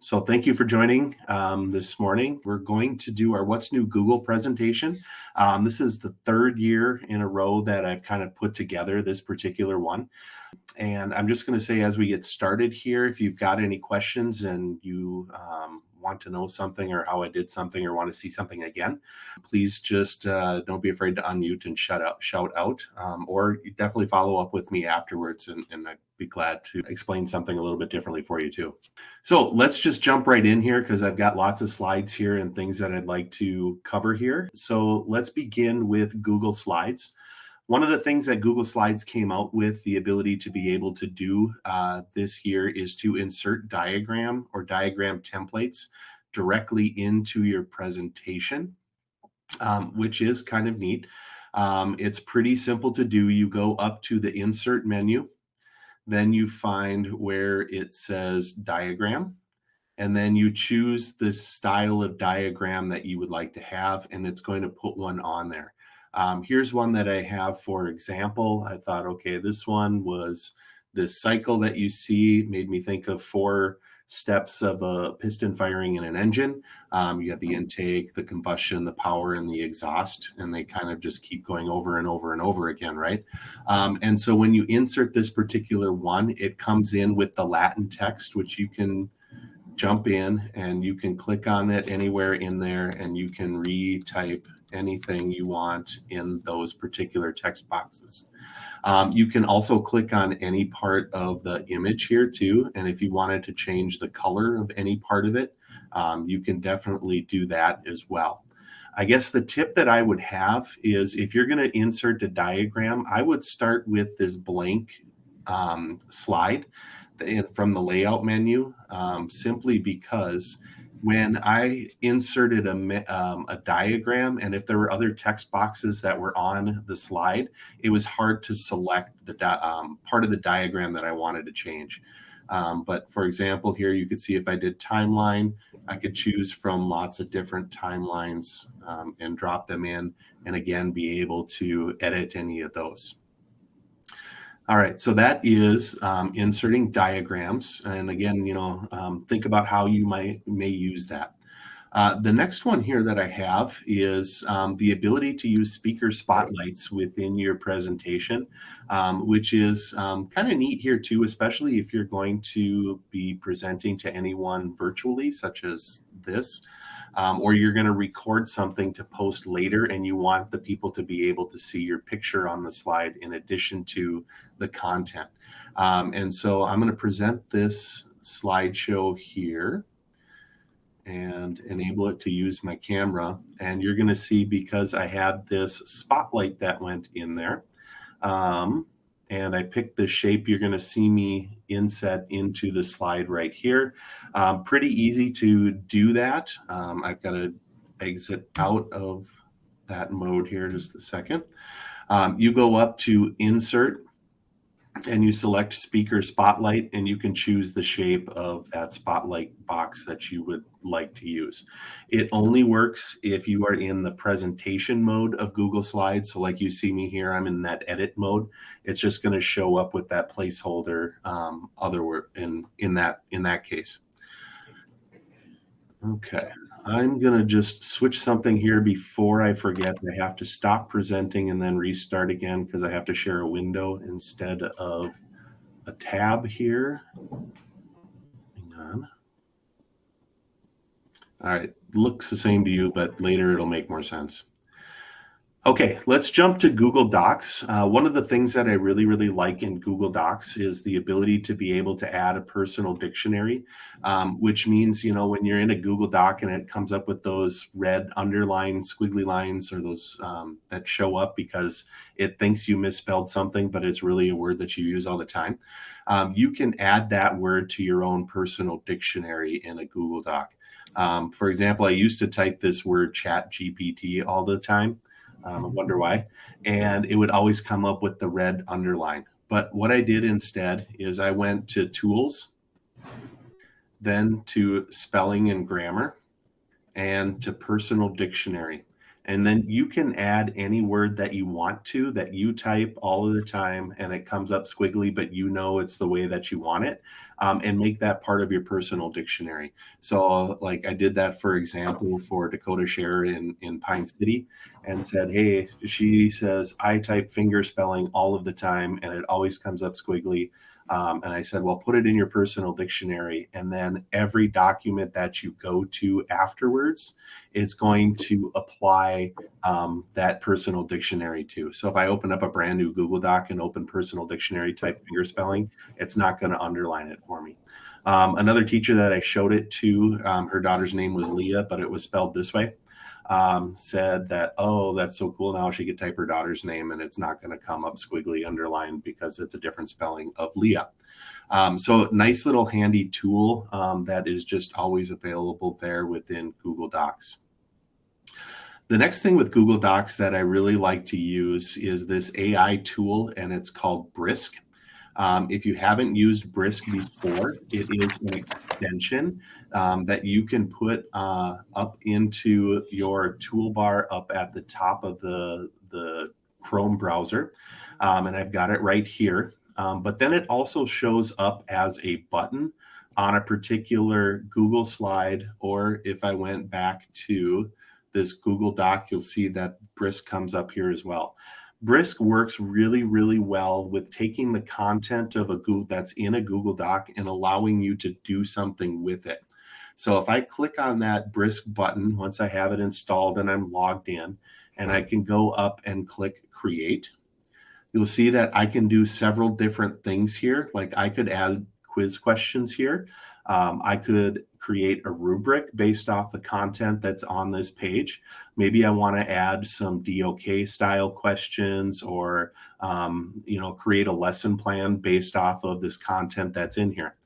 So thank you for joining this morning. We're going to do our What's New Google presentation. This is the third year in a row that I've kind of put together this particular one. And I'm just going to say, as we get started here, if you've got any questions and you want to know something or how I did something or want to see something again, please just don't be afraid to unmute and shout out, or you definitely follow up with me afterwards, and I'd be glad to explain something a little bit differently for you too. So let's just jump right in here because I've got lots of slides here and things that I'd like to cover here. So let's begin with Google Slides. One of the things that Google Slides came out with the ability to be able to do this year is to insert diagram or diagram templates directly into your presentation, which is kind of neat. It's pretty simple to do. You go up to the Insert menu, then you find where it says Diagram, and then you choose the style of diagram that you would like to have, and it's going to put one on there. Here's one that I have, for example. I thought, okay, this one was this cycle that you see made me think of 4 steps of a piston firing in an engine. You got the intake, the combustion, the power, and the exhaust, and they kind of just keep going over and over and over again, right? And so when you insert this particular one, it comes in with the Latin text, which you can jump in and you can click on it anywhere in there and you can retype anything you want in those particular text boxes. You can also click on any part of the image here too, and if you wanted to change the color of any part of it, you can definitely do that as well. I guess the tip that I would have is, if you're going to insert a diagram, I would start with this blank slide from the layout menu, simply because when I inserted a diagram, and if there were other text boxes that were on the slide, it was hard to select the part of the diagram that I wanted to change. But for example, here you could see if I did timeline, I could choose from lots of different timelines and drop them in, and again, be able to edit any of those. All right, so that is inserting diagrams. And again, think about how you may use that. The next one here that I have is the ability to use speaker spotlights within your presentation, which is kind of neat here too, especially if you're going to be presenting to anyone virtually, such as this. Or you're going to record something to post later and you want the people to be able to see your picture on the slide in addition to the content. And so I'm going to present this slideshow here and enable it to use my camera. And you're going to see, because I had this spotlight that went in there, and I picked the shape, you're going to see me inset into the slide right here. Pretty easy to do that. I've got to exit out of that mode here just a second. You go up to Insert and you select Speaker Spotlight, and you can choose the shape of that spotlight box that you would like to use. It only works if you are in the presentation mode of Google Slides. So like you see me here, I'm in that edit mode. It's just going to show up with that placeholder in that case. Okay, I'm going to just switch something here before I forget. I have to stop presenting and then restart again because I have to share a window instead of a tab here. Hang on. All right, looks the same to you, but later it'll make more sense. Okay, let's jump to Google Docs. One of the things that I really, really like in Google Docs is the ability to be able to add a personal dictionary, which means, when you're in a Google Doc and it comes up with those red underlined squiggly lines, or those that show up because it thinks you misspelled something, but it's really a word that you use all the time. You can add that word to your own personal dictionary in a Google Doc. For example, I used to type this word chat GPT all the time. I wonder why. And it would always come up with the red underline. But what I did instead is I went to Tools, then to Spelling and Grammar, and to Personal Dictionary. And then you can add any word that you want to, that you type all of the time, and it comes up squiggly, but you know it's the way that you want it, and make that part of your personal dictionary. So, like I did that, for example, for Dakota Share in Pine City, and said, hey, she says, I type finger spelling all of the time, and it always comes up squiggly. And I said, well, put it in your personal dictionary. And then every document that you go to afterwards, it's going to apply that personal dictionary to. So if I open up a brand new Google Doc and open personal dictionary, type finger spelling, it's not going to underline it for me. Another teacher that I showed it to, her daughter's name was Leah, but it was spelled this way. Said that, oh, that's so cool. Now she could type her daughter's name and it's not going to come up squiggly underlined because it's a different spelling of Leah. So nice little handy tool that is just always available there within Google Docs. The next thing with Google Docs that I really like to use is this AI tool, and it's called Brisk. If you haven't used Brisk before, it is an extension that you can put up into your toolbar up at the top of the Chrome browser. And I've got it right here. But then it also shows up as a button on a particular Google slide, or if I went back to this Google Doc, you'll see that Brisk comes up here as well. Brisk works really, really well with taking the content of a Google that's in a Google Doc and allowing you to do something with it. So if I click on that Brisk button, once I have it installed and I'm logged in, and I can go up and click Create, you'll see that I can do several different things here. Like I could add quiz questions here. I could create a rubric based off the content that's on this page. Maybe I want to add some DOK style questions, or create a lesson plan based off of this content that's in here.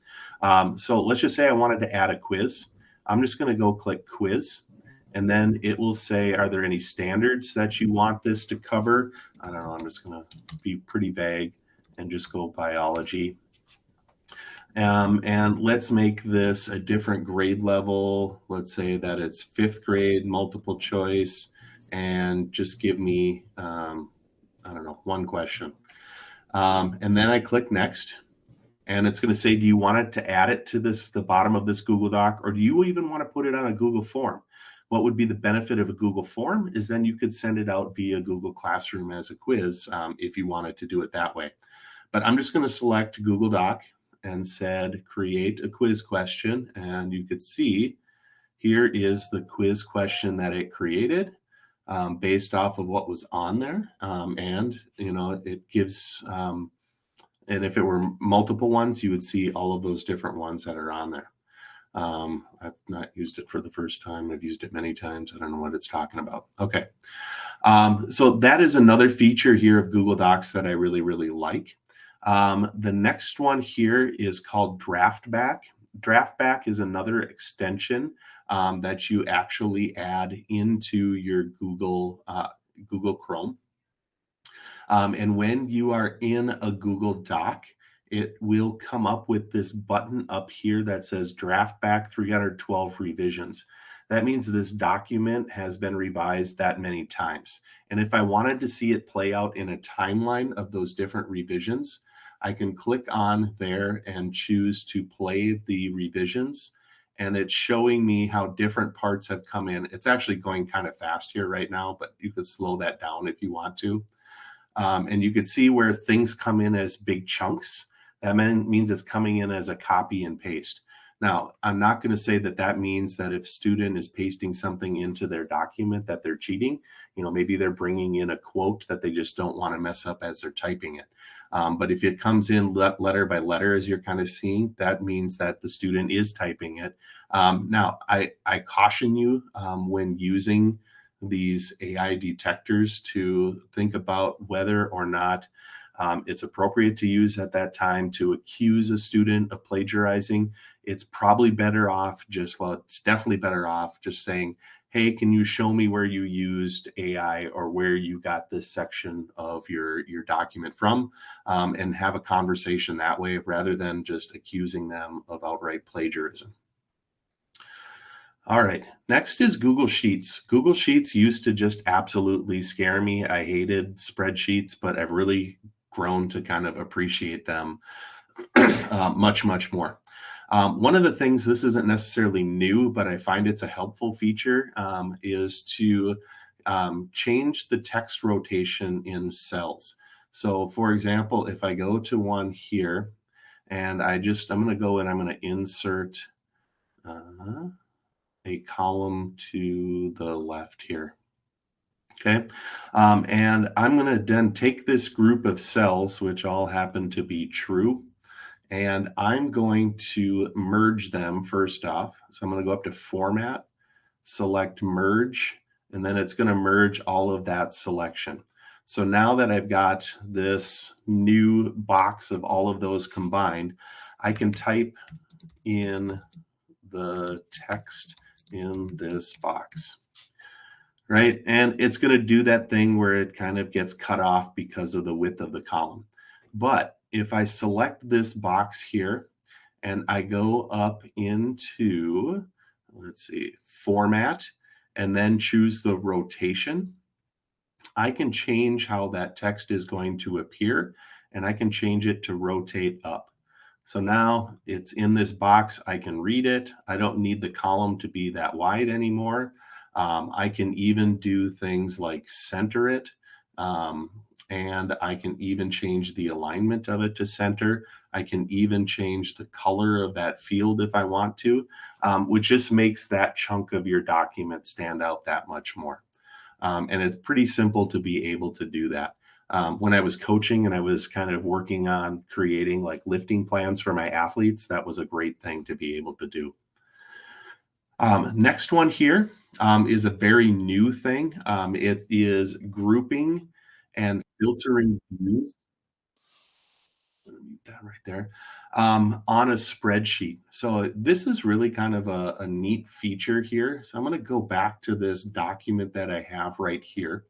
So let's just say I wanted to add a quiz. I'm just going to go click Quiz, and then it will say, are there any standards that you want this to cover? I don't know. I'm just going to be pretty vague and just go biology. And let's make this a different grade level. Let's say that it's 5th grade, multiple choice, and just give me, one question. And then I click Next, and it's going to say, do you want it to add it to the bottom of this Google Doc, or do you even want to put it on a Google form? What would be the benefit of a Google form is then you could send it out via Google Classroom as a quiz if you wanted to do it that way. But I'm just going to select Google Doc and said, create a quiz question. And you could see here is the quiz question that it created based off of what was on there. It gives, and if it were multiple ones, you would see all of those different ones that are on there. I've not used it for the first time. I've used it many times. I don't know what it's talking about. Okay. So that is another feature here of Google Docs that I really, really like. The next one here is called DraftBack. DraftBack is another extension that you actually add into your Google Chrome. And when you are in a Google Doc, it will come up with this button up here that says DraftBack 312 revisions. That means this document has been revised that many times. And if I wanted to see it play out in a timeline of those different revisions, I can click on there and choose to play the revisions. And it's showing me how different parts have come in. It's actually going kind of fast here right now, but you could slow that down if you want to. And you could see where things come in as big chunks. That means it's coming in as a copy and paste. Now, I'm not going to say that that means that if student is pasting something into their document that they're cheating. Maybe they're bringing in a quote that they just don't want to mess up as they're typing it. But if it comes in letter by letter, as you're kind of seeing, that means that the student is typing it. Now, I caution you when using these AI detectors to think about whether or not it's appropriate to use at that time to accuse a student of plagiarizing. It's probably better off it's definitely better off just saying, hey, can you show me where you used AI or where you got this section of your document from, and have a conversation that way rather than just accusing them of outright plagiarism. All right. Next is Google Sheets. Google Sheets used to just absolutely scare me. I hated spreadsheets, but I've really grown to kind of appreciate them much, much more. One of the things, this isn't necessarily new, but I find it's a helpful feature, is to change the text rotation in cells. So for example, if I go to one here and I'm going to go and I'm going to insert a column to the left here. Okay. And I'm going to then take this group of cells, which all happen to be true, and I'm going to merge them first off. So I'm going to go up to Format, select Merge, and then it's going to merge all of that selection. So now that I've got this new box of all of those combined, I can type in the text in this box, right? And it's going to do that thing where it kind of gets cut off because of the width of the column. But if I select this box here and I go up into, let's see, Format, and then choose the rotation, I can change how that text is going to appear, and I can change it to rotate up. So now it's in this box. I can read it. I don't need the column to be that wide anymore. I can even do things like center it, and I can even change the alignment of it to center. I can even change the color of that field if I want to, which just makes that chunk of your document stand out that much more. And it's pretty simple to be able to do that. When I was coaching and I was kind of working on creating like lifting plans for my athletes, that was a great thing to be able to do. Next one here is a very new thing. It is grouping and filtering views. That right there, on a spreadsheet. So this is really kind of a neat feature here. So I'm going to go back to this document that I have right here.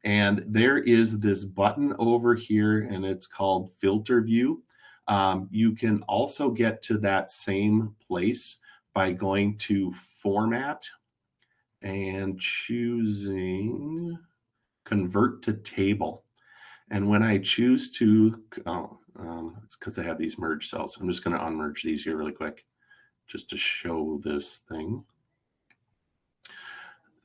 And there is this button over here, and it's called Filter View. You can also get to that same place by going to Format and choosing Convert to Table. And when I choose to, it's because I have these merge cells. I'm just going to unmerge these here really quick just to show this thing.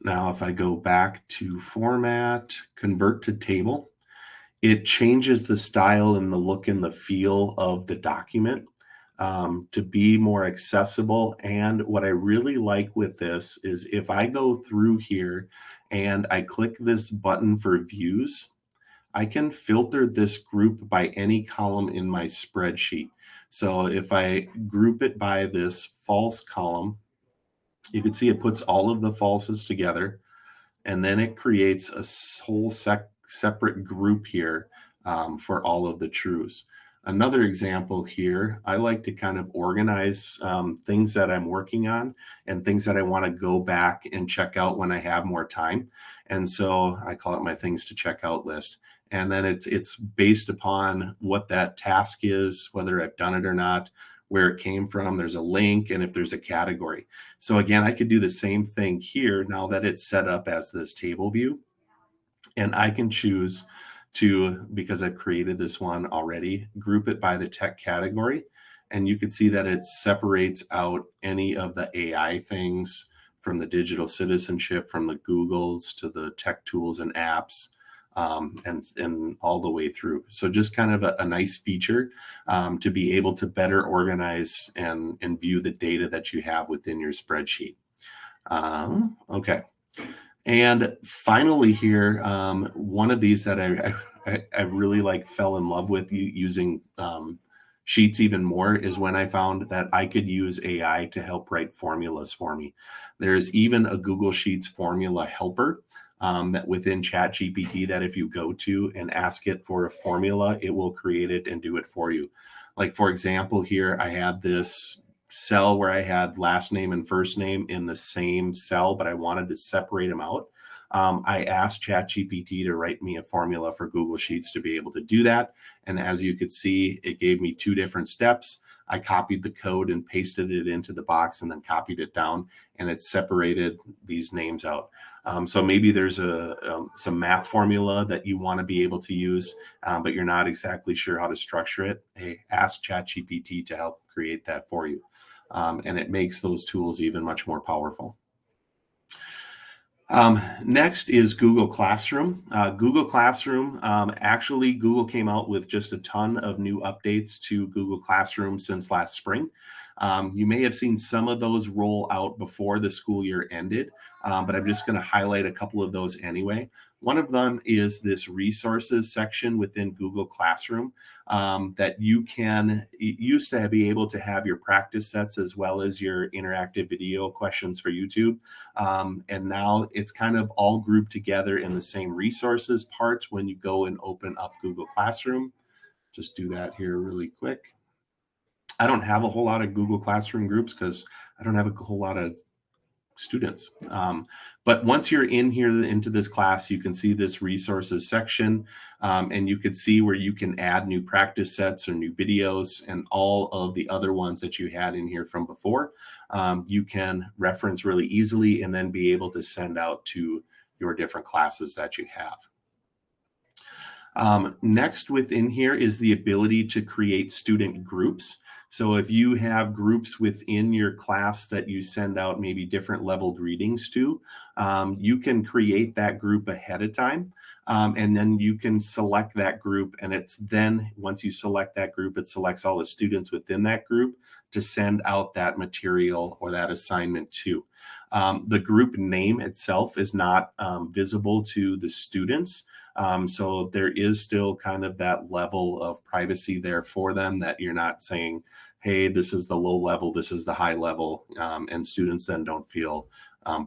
Now, if I go back to Format, Convert to Table, it changes the style and the look and the feel of the document to be more accessible. And what I really like with this is if I go through here and I click this button for views, I can filter this group by any column in my spreadsheet. So if I group it by this false column, you can see it puts all of the falses together, and then it creates a whole separate group here for all of the trues. Another example here, I like to kind of organize things that I'm working on and things that I want to go back and check out when I have more time. And so I call it my things to check out list. And then it's based upon what that task is, whether I've done it or not, where it came from, there's a link, and if there's a category. So again, I could do the same thing here now that it's set up as this table view. And I can choose to, because I've created this one already, group it by the tech category. And you can see that it separates out any of the AI things from the digital citizenship, from the Googles to the tech tools and apps, and all the way through. So just kind of a nice feature to be able to better organize and view the data that you have within your spreadsheet. Okay. And finally here, one of these that I really like fell in love with using Sheets even more is when I found that I could use AI to help write formulas for me. There's even a Google Sheets formula helper that within ChatGPT that if you go to and ask it for a formula, it will create it and do it for you. Like for example, here I had this cell where I had last name and first name in the same cell, but I wanted to separate them out. I asked ChatGPT to write me a formula for Google Sheets to be able to do that. And as you could see, it gave me two different steps. I copied the code and pasted it into the box and then copied it down, and it separated these names out. So maybe there's some math formula that you want to be able to use, but you're not exactly sure how to structure it. Hey, ask ChatGPT to help create that for you. And it makes those tools even much more powerful. Next is Google Classroom. Google Classroom, actually, Google came out with just a ton of new updates to Google Classroom since last spring. You may have seen some of those roll out before the school year ended, but I'm just going to highlight a couple of those anyway. One of them is this resources section within Google Classroom that you used to be able to have your practice sets as well as your interactive video questions for YouTube. And now it's kind of all grouped together in the same resources part when you go and open up Google Classroom. Just do that here really quick. I don't have a whole lot of Google Classroom groups because I don't have a whole lot of students. But once you're in here into this class, you can see this resources section, and you can see where you can add new practice sets or new videos and all of the other ones that you had in here from before. You can reference really easily and then be able to send out to your different classes that you have. Next within here is the ability to create student groups. So if you have groups within your class that you send out maybe different leveled readings to, you can create that group ahead of time. And then you can select that group, and it's then once you select that group, it selects all the students within that group to send out that material or that assignment to. The group name itself is not visible to the students. So there is still kind of that level of privacy there for them, that you're not saying, hey, this is the low level, this is the high level, and students then don't feel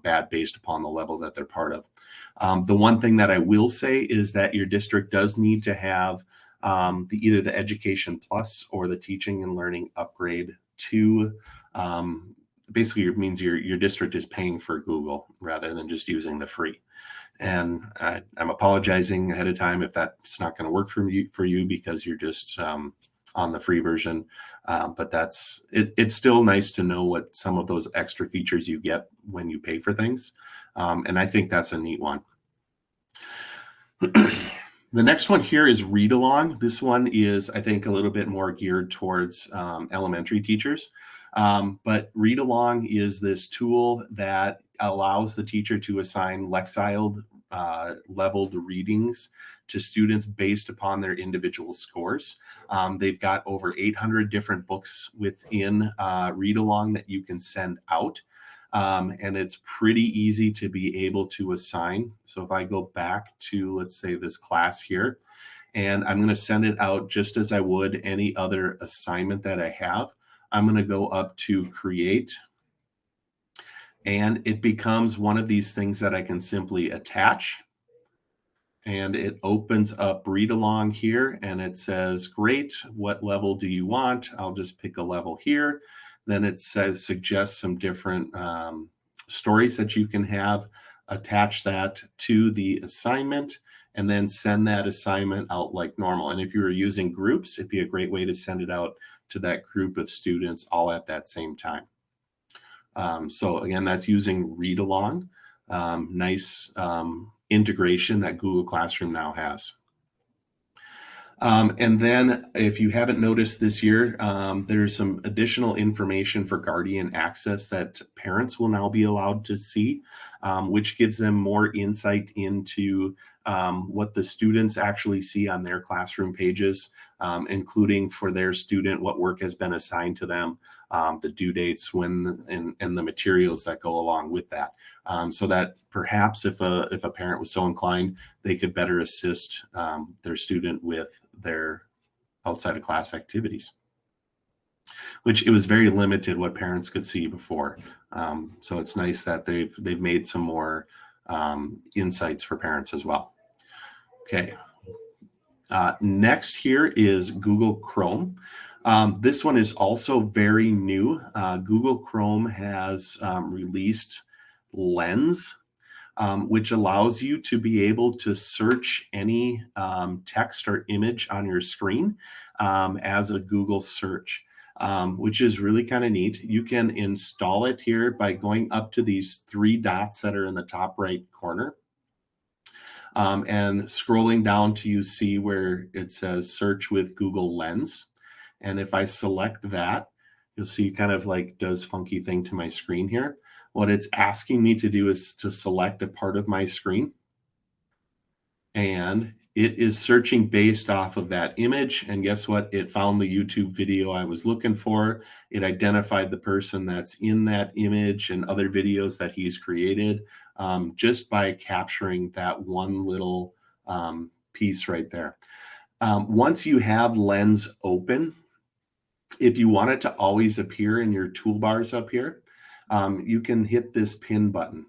bad based upon the level that they're part of. The one thing that I will say is that your district does need to have either the Education Plus or the Teaching and Learning Upgrade to basically it means your district is paying for Google rather than just using the free. And I'm apologizing ahead of time if that's not going to work for you because you're just on the free version. But it's still nice to know what some of those extra features you get when you pay for things. And I think that's a neat one. The next one here is Read Along. This one is, I think, a little bit more geared towards elementary teachers. But Read Along is this tool that allows the teacher to assign Lexiled leveled readings to students based upon their individual scores. They've got over 800 different books within Read Along that you can send out. And it's pretty easy to be able to assign. So if I go back to, let's say, this class here, and I'm going to send it out just as I would any other assignment that I have, I'm going to go up to create, and it becomes one of these things that I can simply attach. And it opens up Read Along here, and it says, great, what level do you want? I'll just pick a level here. Then it suggests some different stories that you can have, attach that to the assignment, and then send that assignment out like normal. And if you were using groups, it'd be a great way to send it out to that group of students all at that same time. So again, that's using Read Along. Nice integration that Google Classroom now has. And then if you haven't noticed this year, there's some additional information for Guardian Access that parents will now be allowed to see, which gives them more insight into what the students actually see on their classroom pages, including for their student, what work has been assigned to them, the due dates and the materials that go along with that. So that perhaps if a parent was so inclined, they could better assist their student with their outside of class activities, which it was very limited what parents could see before. So it's nice that they've made some more insights for parents as well. Okay. Next here is Google Chrome. This one is also very new. Google Chrome has released Lens, which allows you to be able to search any text or image on your screen as a Google search. which is really kind of neat. You can install it here by going up to these three dots that are in the top right corner. And scrolling down till you see where it says search with Google Lens. And if I select that, you'll see kind of like does funky thing to my screen here. What it's asking me to do is to select a part of my screen. And it is searching based off of that image. And guess what? It found the YouTube video I was looking for. It identified the person that's in that image and other videos that he's created, just by capturing that one little piece right there. Once you have Lens open, if you want it to always appear in your toolbars up here, you can hit this pin button.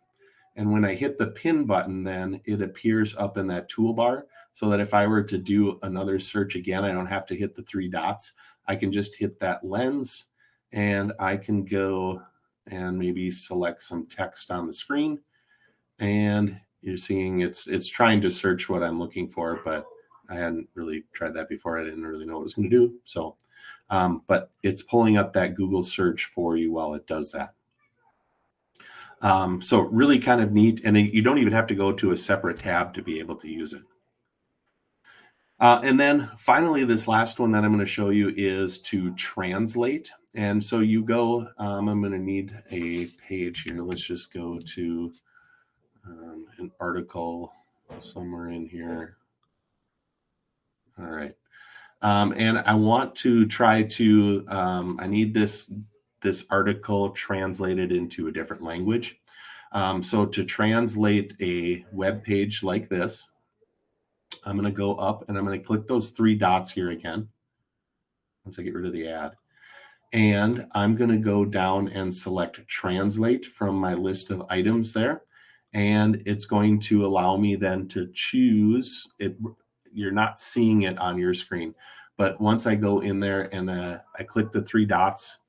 And when I hit the pin button, then it appears up in that toolbar so that if I were to do another search again, I don't have to hit the three dots. I can just hit that lens and I can go and maybe select some text on the screen. And you're seeing it's trying to search what I'm looking for, but I hadn't really tried that before. I didn't really know what it was going to do. So, but it's pulling up that Google search for you while it does that. So really kind of neat, and you don't even have to go to a separate tab to be able to use it. And then finally, this last one that I'm going to show you is to translate. And so you go, I'm going to need a page here. Let's just go to an article somewhere in here. All right. And I want to try to, I need this article translated into a different language. So to translate a web page like this, I'm going to go up and I'm going to click those three dots here again, once I get rid of the ad. And I'm going to go down and select translate from my list of items there. And it's going to allow me then to choose it. You're not seeing it on your screen, but once I go in there and I click the three dots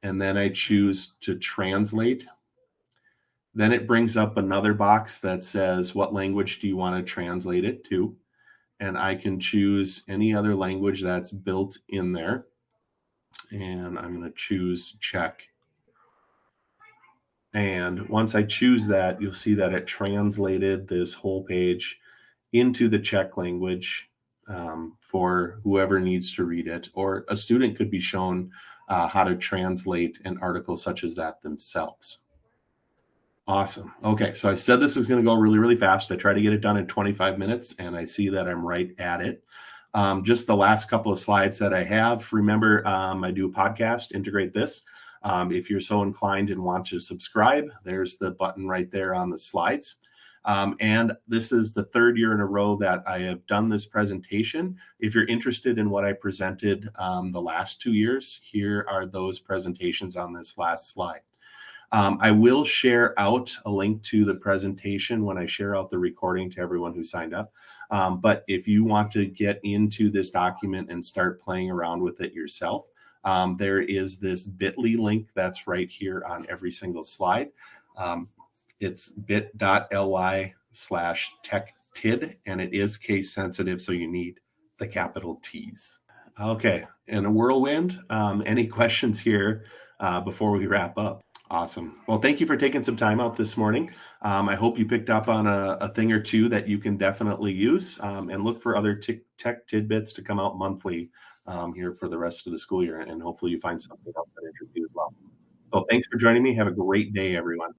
and then I choose to translate, then it brings up another box that says, what language do you want to translate it to? And I can choose any other language that's built in there. And I'm going to choose Czech. And once I choose that, you'll see that it translated this whole page into the Czech language for whoever needs to read it. Or a student could be shown how to translate an article such as that themselves. Awesome. Okay, so I said this was going to go really, really fast. I tried to get it done in 25 minutes, and I see that I'm right at it. Just the last couple of slides that I have. Remember, I do a podcast, Integrate This. If you're so inclined and want to subscribe, there's the button right there on the slides. And this is the third year in a row that I have done this presentation. If you're interested in what I presented the last 2 years, here are those presentations on this last slide. I will share out a link to the presentation when I share out the recording to everyone who signed up. But if you want to get into this document and start playing around with it yourself, there is this bit.ly link that's right here on every single slide. It's bit.ly/techtid, and it is case sensitive, so you need the capital T's. Okay, in a whirlwind, any questions here before we wrap up? Awesome. Well, thank you for taking some time out this morning. I hope you picked up on a thing or two that you can definitely use, and look for other tech tidbits to come out monthly here for the rest of the school year. And hopefully you find something else that interests you as well. So thanks for joining me. Have a great day, everyone.